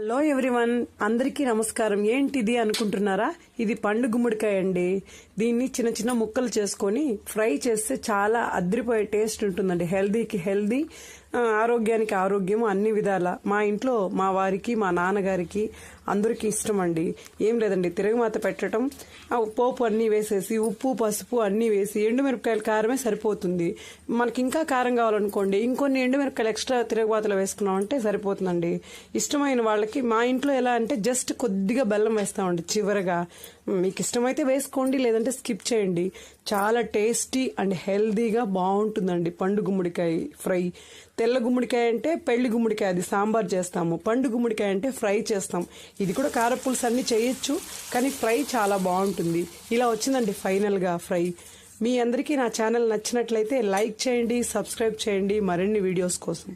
Hello everyone, అందరికీ నమస్కారం. ఏంటిది అనుకుంటున్నారా? ఇది పండు గుమ్మడికాయ అండి. దీన్ని చిన్న చిన్న ముక్కలు చేసుకొని ఫ్రై చేస్తే చాలా అద్రిపోయే టేస్ట్ ఉంటుందండి. హెల్దీకి హెల్దీ, ఆరోగ్యానికి ఆరోగ్యము, అన్ని విధాల. మా ఇంట్లో మా వారికి, మా నాన్నగారికి అందరికీ ఇష్టం అండి. ఏం లేదండి, తిరగమాత పెట్టడం, పోపు అన్నీ వేసేసి, ఉప్పు పసుపు అన్నీ వేసి, ఎండుమిరపకాయల కారమే సరిపోతుంది. మనకి ఇంకా కారం కావాలనుకోండి, ఇంకొన్ని ఎండుమిరపకాయలు ఎక్స్ట్రా తిరగమాతలో వేసుకున్నామంటే సరిపోతుందండి. ఇష్టమైన వాళ్ళకి మా ఇంట్లో ఎలా అంటే జస్ట్ కొద్దిగా బెల్లం వేస్తామండి చివరగా. మీకు ఇష్టమైతే వేసుకోండి, లేదంటే స్కిప్ చేయండి. చాలా టేస్టీ అండ్ హెల్దీగా బాగుంటుందండి పండు గుమ్మడికాయ ఫ్రై. తెల్ల గుమ్మడికాయ అంటే పెళ్లి గుమ్మడికాయ, అది సాంబార్ చేస్తాము. పండు గుమ్మడికాయ అంటే ఫ్రై చేస్తాం. ఇది కూడా కారపులుసు అన్ని చేయొచ్చు, కానీ ఫ్రై చాలా బాగుంటుంది. ఇలా వచ్చిందండి ఫైనల్గా ఫ్రై. మీ అందరికీ నా ఛానల్ నచ్చినట్లయితే లైక్ చేయండి, సబ్స్క్రైబ్ చేయండి మరిన్ని వీడియోస్ కోసం.